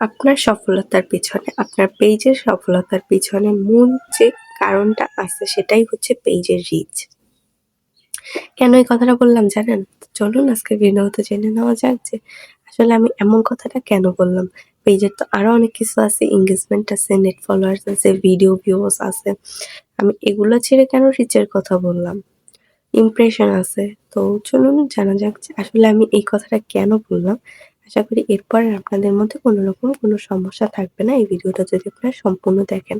আপনার সফলতার পেছনে, আপনার পেজের সফলতার পিছনে মূল যে কারণটা আছে সেটাই হচ্ছে পেজের রিচ। কেন এই কথাটা বললাম জানেন? চলুন আজকের ভিডিওতে জেনে নেওয়া যাক যে আসলে আমি এমন কথাটা কেন বললাম। পেজের তো আরো অনেক কিছু আছে, এনগেজমেন্ট আছে, নেট ফলোয়ার্স আছে, ভিডিও ভিউজ আছে। আমি এগুলো ছেড়ে কেন রিচের কথা বললাম? ইমপ্রেশন আছে। তো চলুন জানা যাক যে আসলে আমি এই কথাটা কেন বললাম। আশা করি এরপর আর আপনাদের মধ্যে কোনরকম কোনো সমস্যা থাকবে না এই ভিডিওটা যদি আপনারা সম্পূর্ণ দেখেন।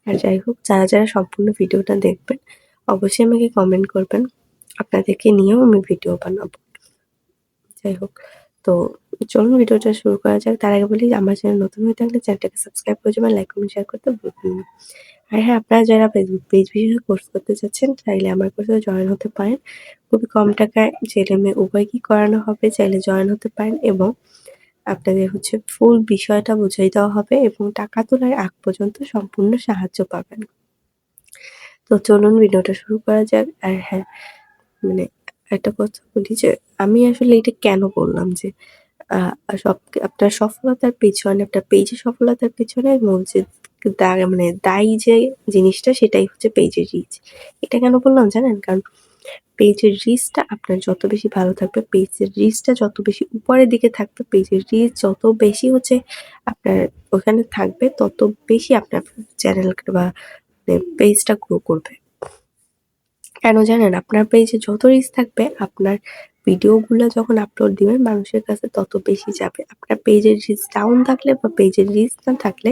আর যাই হোক যারা সম্পূর্ণ ভিডিওটা দেখবেন অবশ্যই আমাকে কমেন্ট করবেন। আপনাদেরকে নিয়েও আমি ভিডিও বানাবো। যাই হোক, তো চলুন ভিডিওটা শুরু করা যাক। তার আগে বলি আমার চ্যানেল নতুন হয়ে থাকলে চ্যানেলটাকে সাবস্ক্রাইব করে যাবেন, লাইক, কমেন্ট, শেয়ার করতে ভুলবেন না। আর হ্যাঁ, আপনারা যারা ফেসবুক পেজ বিশেষে কোর্স করতে চাচ্ছেন চাইলে আমার কোর্সে জয়েন হতে পারেন। খুবই কম টাকায় ছেলে-মেয়ে উভয়কেই করানো হবে। চাইলে জয়েন হতে পারেন এবং আপনাদের হচ্ছে ফুল বিষয়টা বুঝিয়ে দেওয়া হবে এবং টাকা তোলার আগ পর্যন্ত সম্পূর্ণ সাহায্য পাবেন। তো চলুন ভিডিওটা শুরু করা যাক। আর হ্যাঁ, মানে একটা কথা বলি যে আমি আসলে এটা কেন বললাম যে আ সব আপনার সফলতার পেছনে, আপনার পেজের সফলতার পেছনে মূল যে দায়ী যে জিনিসটা সেটাই হচ্ছে পেজের রিচ। এটা কেন বললাম জানেন? কারণ পেজের রিচটা আপনার যত বেশি ভালো থাকবে, পেজের রিচটা যত বেশি উপরের দিকে থাকবে, পেজের রিচ যত বেশি হচ্ছে আপনার ওখানে থাকবে, তত বেশি আপনার চ্যানেল বা পেজটা গ্রো করবে। কেন জানেন? আপনার পেজে যত রিচ থাকবে, আপনার ভিডিওগুলা যখন আপলোড দিবেন মানুষের কাছে তত বেশি যাবে। আপনার পেজের রিচ ডাউন থাকলে বা পেজের রিচ না থাকলে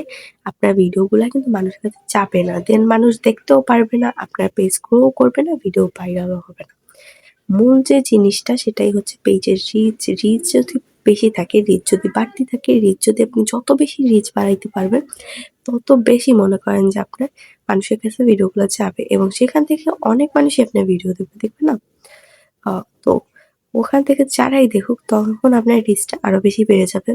আপনার ভিডিওগুলা কিন্তু মানুষের কাছে যাবে না। দেন মানুষ দেখতেও পারবে না, আপনার পেজ গ্রো করবে না, ভিডিও ভাইরালও হবে না। মূল যে জিনিসটা সেটাই হচ্ছে পেজের রিচ। রিচ যদি বেশি থাকে, রিচ যদি বাড়তি থাকে, রিচ যদি আপনি যত বেশি রিচ বাড়াইতে পারবেন, তত বেশি মনে করেন যে আপনার মানুষের কাছে ভিডিওগুলো যাবে এবং সেখান থেকে অনেক মানুষই আপনার ভিডিও দেখবে, দেখবে না? তো ওখান থেকে যারাই দেখুক তখন আপনার রিচটা আরো বেশি বেড়ে যাবে।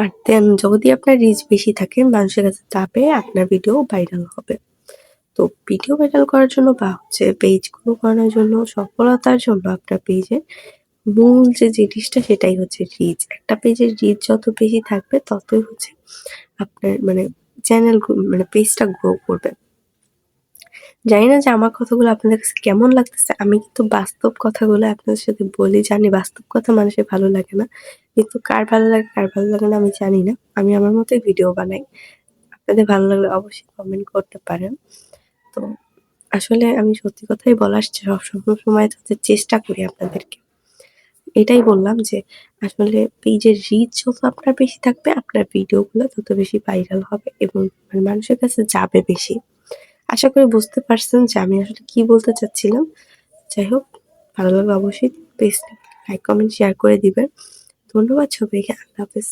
আর দেন যদি আপনার রিচ বেশি থাকে মানুষের কাছে যাবে, আপনার ভিডিও ভাইরাল হবে। তো ভিডিও ভাইরাল করার জন্য বা হচ্ছে পেজ গ্রো করানোর জন্য, সফলতার জন্য আপনার পেজের মূল যে জিনিসটা সেটাই হচ্ছে রিচ। একটা পেজের রিচ যত বেশি থাকবে ততই হচ্ছে আপনার চ্যানেল পেজটা গ্রো করবে। জানি না যে আমার কথাগুলো আপনাদের কাছে কেমন লাগতেছে। আমি কিন্তু বাস্তব কথাগুলো আপনাদের সাথে বলি। জানি বাস্তব কথা মানুষের ভালো লাগে না। কিন্তু কার ভালো লাগে, কার ভালো লাগে না আমি জানি না। আমি আমার মতোই ভিডিও বানাই। আপনাদের ভালো লাগলে অবশ্যই কমেন্ট করতে পারেন। তো আসলে আমি সত্যি কথাই বলার সবসময় হচ্ছে চেষ্টা করি আপনাদেরকে। এটাই বললাম যে আসলে পেজের রিচ যত আপনার বেশি থাকবে, আপনার ভিডিওগুলো তত বেশি ভাইরাল হবে এবং মানুষের কাছে যাবে বেশি। আশা করি বুঝতে পারছেন যে আমি আসলে কি বলতে চাচ্ছিলাম। যাই হোক, ভালো লাগলে অবশ্যই পেজটা লাইক, কমেন্ট, শেয়ার করে দিবেন। ধন্যবাদ সবাইকে। আল্লাহ হাফেজ।